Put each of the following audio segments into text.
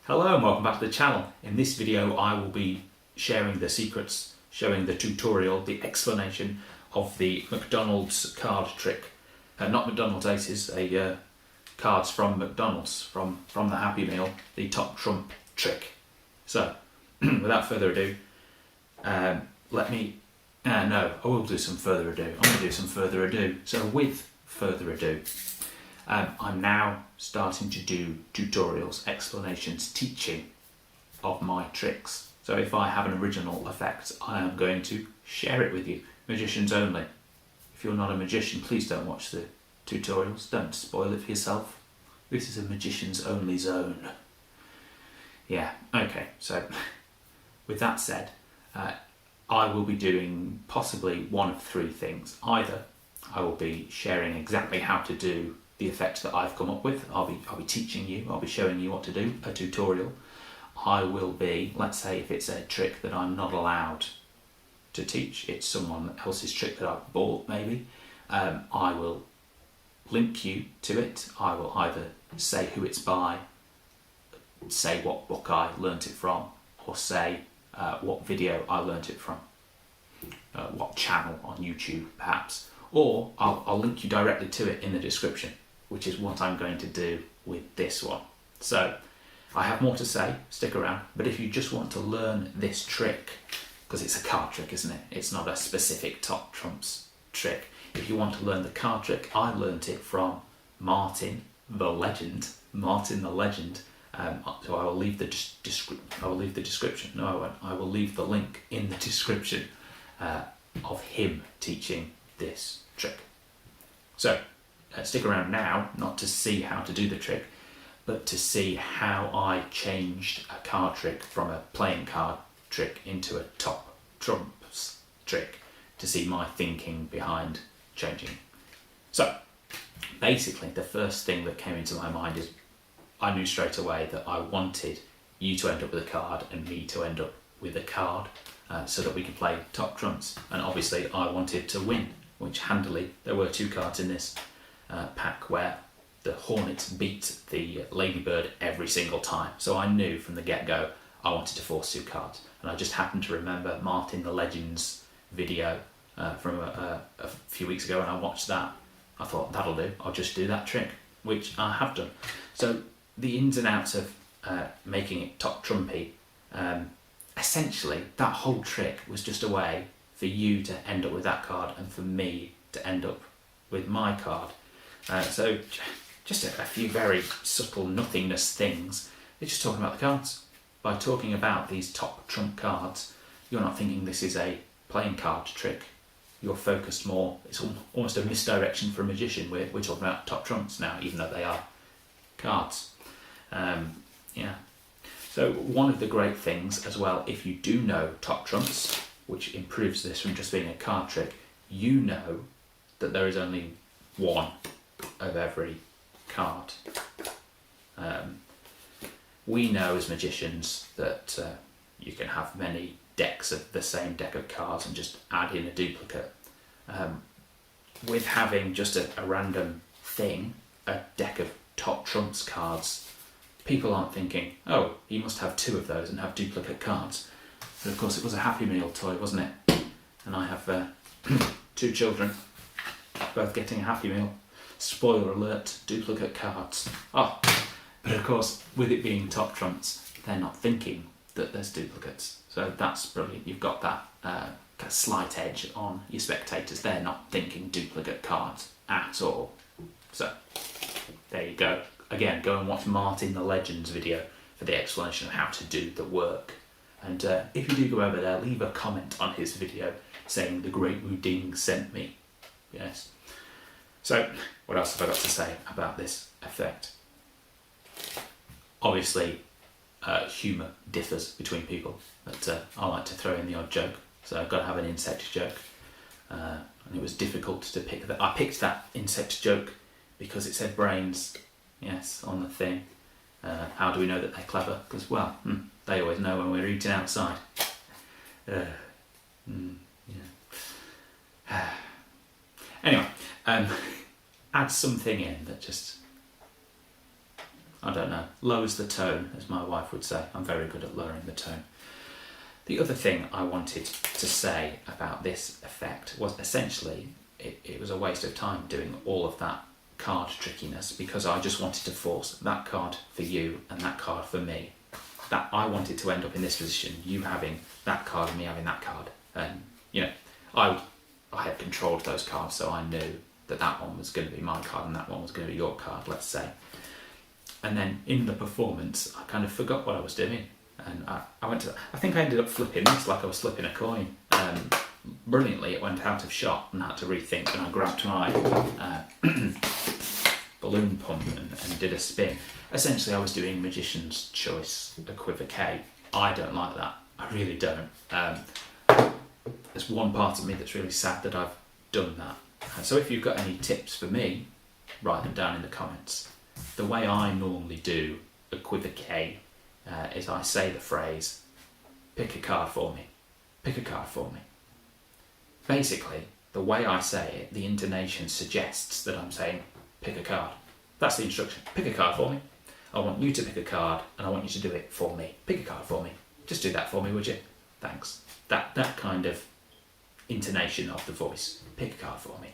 Hello and welcome back to the channel. In this video I will be sharing the secrets, showing the tutorial, the explanation of the McDonald's card trick. Not McDonald's Aces, cards from McDonald's, from the Happy Meal, the top trump trick. So, without further ado, I will do some further ado. I'm going to do some further ado. So with further ado, I'm now starting to do tutorials, explanations, teaching of my tricks. So if I have an original effect, I am going to share it with you. Magicians only. If you're not a magician, please don't watch the tutorials. Don't spoil it for yourself. This is a magicians only zone. Yeah, okay, so with that said, I will be doing possibly one of three things. Either I will be sharing exactly how to do the effect that I've come up with. I'll be teaching you, I'll be showing you what to do, a tutorial. I will be, let's say if it's a trick that I'm not allowed to teach, it's someone else's trick that I've bought maybe, I will link you to it. I will either say who it's by, say what book I learnt it from, or say what video I learnt it from, what channel on YouTube perhaps, or I'll link you directly to it in the description, which is what I'm going to do with this one. So I have more to say, stick around, but if you just want to learn this trick, because it's a card trick, isn't it? It's not a specific top trumps trick. If you want to learn the card trick, I learnt it from Martin the Legend. So I will leave the description. No, I won't. I will leave the link in the description of him teaching this trick. So stick around now, not to see how to do the trick, but to see how I changed a card trick from a playing card trick into a top trumps trick, to see my thinking behind changing. So basically the first thing that came into my mind is I knew straight away that I wanted you to end up with a card and me to end up with a card, so that we could play top trumps. And obviously I wanted to win, which handily there were two cards in this pack where the Hornets beat the Ladybird every single time. So I knew from the get-go I wanted to force two cards. And I just happened to remember Martin the Legend's video from a few weeks ago, and I watched that. I thought, that'll do, I'll just do that trick, which I have done. So the ins and outs of making it top trumpy, essentially that whole trick was just a way for you to end up with that card and for me to end up with my card. So just a few very subtle nothingness things. It's just talking about the cards. By talking about these top trump cards, you're not thinking this is a playing card trick. You're focused more, it's almost a misdirection for a magician. We're talking about top trumps now, even though they are cards. Yeah. So one of the great things as well, if you do know top trumps, which improves this from just being a card trick, you know that there is only one of every card. We know as magicians that you can have many decks of the same deck of cards and just add in a duplicate. With having just a random thing, a deck of top trumps cards, people aren't thinking, oh, he must have two of those and have duplicate cards. But of course it was a Happy Meal toy, wasn't it? And I have two children, both getting a Happy Meal. Spoiler alert, duplicate cards. Oh, but of course, with it being top trumps, they're not thinking that there's duplicates. So that's brilliant. You've got that slight edge on your spectators. They're not thinking duplicate cards at all. So there you go. Again, go and watch Martin the Legend's video for the explanation of how to do the work. And if you do go over there, leave a comment on his video saying the great Wooding sent me. Yes. So what else have I got to say about this effect? Obviously, humour differs between people, but I like to throw in the odd joke, so I've got to have an insect joke. And it was difficult to pick that. I picked that insect joke because it said brains, yes, on the thing. How do we know that they're clever? Because, well, they always know when we're eating outside. Yeah. Anyway, add something in that just, I don't know, lowers the tone, as my wife would say. I'm very good at lowering the tone. The other thing I wanted to say about this effect was essentially it was a waste of time doing all of that card trickiness, because I just wanted to force that card for you and that card for me. That I wanted to end up in this position, you having that card and me having that card. And, you know, I had controlled those cards, so I knew that that one was going to be my card and that one was going to be your card, let's say. And then in the performance, I kind of forgot what I was doing. And I think I ended up flipping this like I was flipping a coin. Brilliantly, it went out of shot and I had to rethink, and I grabbed my balloon pump and did a spin. Essentially, I was doing Magician's Choice Equivoque. I don't like that. I really don't. There's one part of me that's really sad that I've done that. So if you've got any tips for me, write them down in the comments. The way I normally do Equivoque is I say the phrase, pick a card for me, pick a card for me. Basically, the way I say it, the intonation suggests that I'm saying, pick a card. That's the instruction, pick a card for me. I want you to pick a card and I want you to do it for me. Pick a card for me. Just do that for me, would you? Thanks. That kind of intonation of the voice, pick a card for me.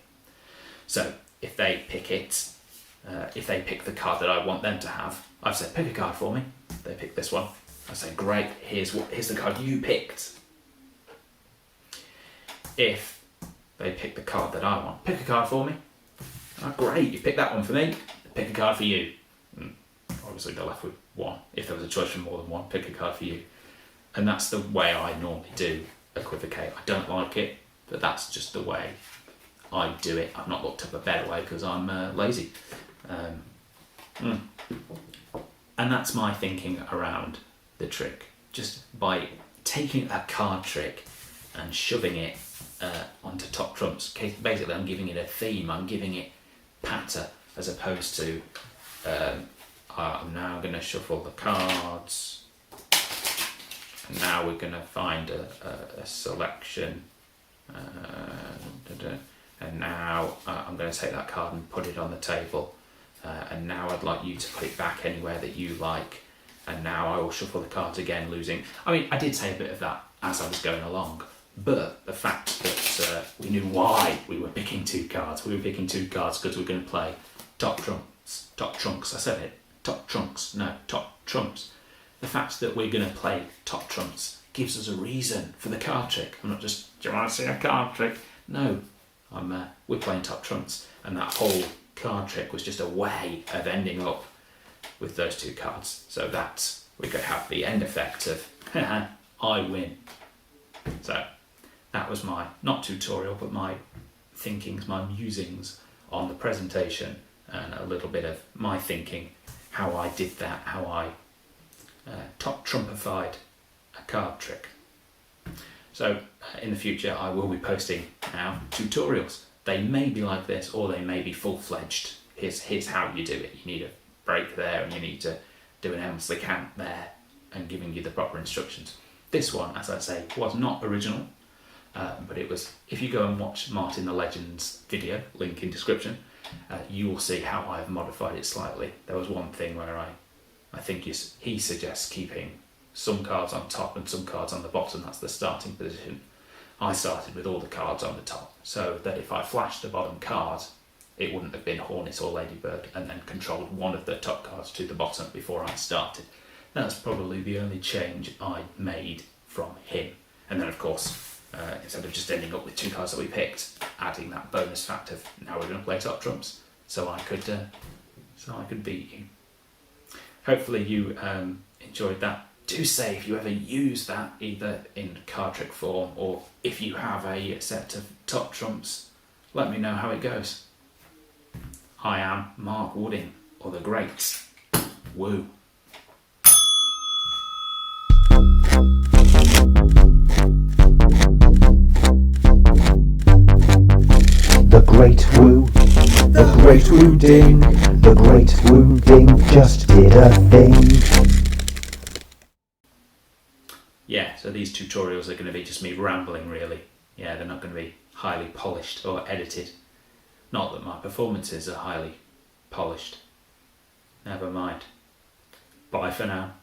So if they pick it, if they pick the card that I want them to have, I've said, pick a card for me. They pick this one. I say, great, here's the card you picked. If they pick the card that I want, pick a card for me. Oh, great, you picked that one for me. Pick a card for you. Obviously they're left with one. If there was a choice from more than one, pick a card for you. And that's the way I normally do Equivoque. I don't like it, but that's just the way I do it. I've not looked up a better way because I'm lazy. And that's my thinking around the trick. Just by taking a card trick and shoving it onto top trumps. Basically, I'm giving it a theme. I'm giving it patter, as opposed to I'm now going to shuffle the cards. And now we're going to find a selection. And now I'm going to take that card and put it on the table. And now I'd like you to put it back anywhere that you like. And now I will shuffle the cards again, losing. I mean, I did say a bit of that as I was going along. But the fact that we knew why we were picking two cards. We were picking two cards because we're going to play top trumps. Top trumps, I said it. Top trumps, no, top trumps. The fact that we're going to play top trumps gives us a reason for the card trick. I'm not just, do you want to see a card trick? No, we're playing top trumps. And that whole card trick was just a way of ending up with those two cards. So that we're going to have the end effect of, I win. So that was my, not tutorial, but my thinkings, my musings on the presentation, and a little bit of my thinking, how I did that, how I top trumpified a card trick. So in the future I will be posting now tutorials. They may be like this, or they may be full-fledged. Here's how you do it. You need a break there, and you need to do an endlessly count there, and giving you the proper instructions. This one, as I say, was not original, but it was, if you go and watch Martin the Legend's video, link in description, you will see how I've modified it slightly. There was one thing where I think he suggests keeping some cards on top and some cards on the bottom. That's the starting position. I started with all the cards on the top, so that if I flashed the bottom card, it wouldn't have been Hornet or Ladybird, and then controlled one of the top cards to the bottom before I started. That's probably the only change I made from him. And then of course, instead of just ending up with two cards that we picked, adding that bonus fact of now we're going to play top trumps, so I could beat you. Hopefully you enjoyed that. Do say if you ever use that, either in card trick form, or if you have a set of top trumps, let me know how it goes. I am Mark Wooding, or the Great Woo. The Great Woo, the Great Woo Ding, the Great Woo Ding just did a thing. Yeah, so these tutorials are going to be just me rambling, really. Yeah, they're not going to be highly polished or edited. Not that my performances are highly polished. Never mind. Bye for now.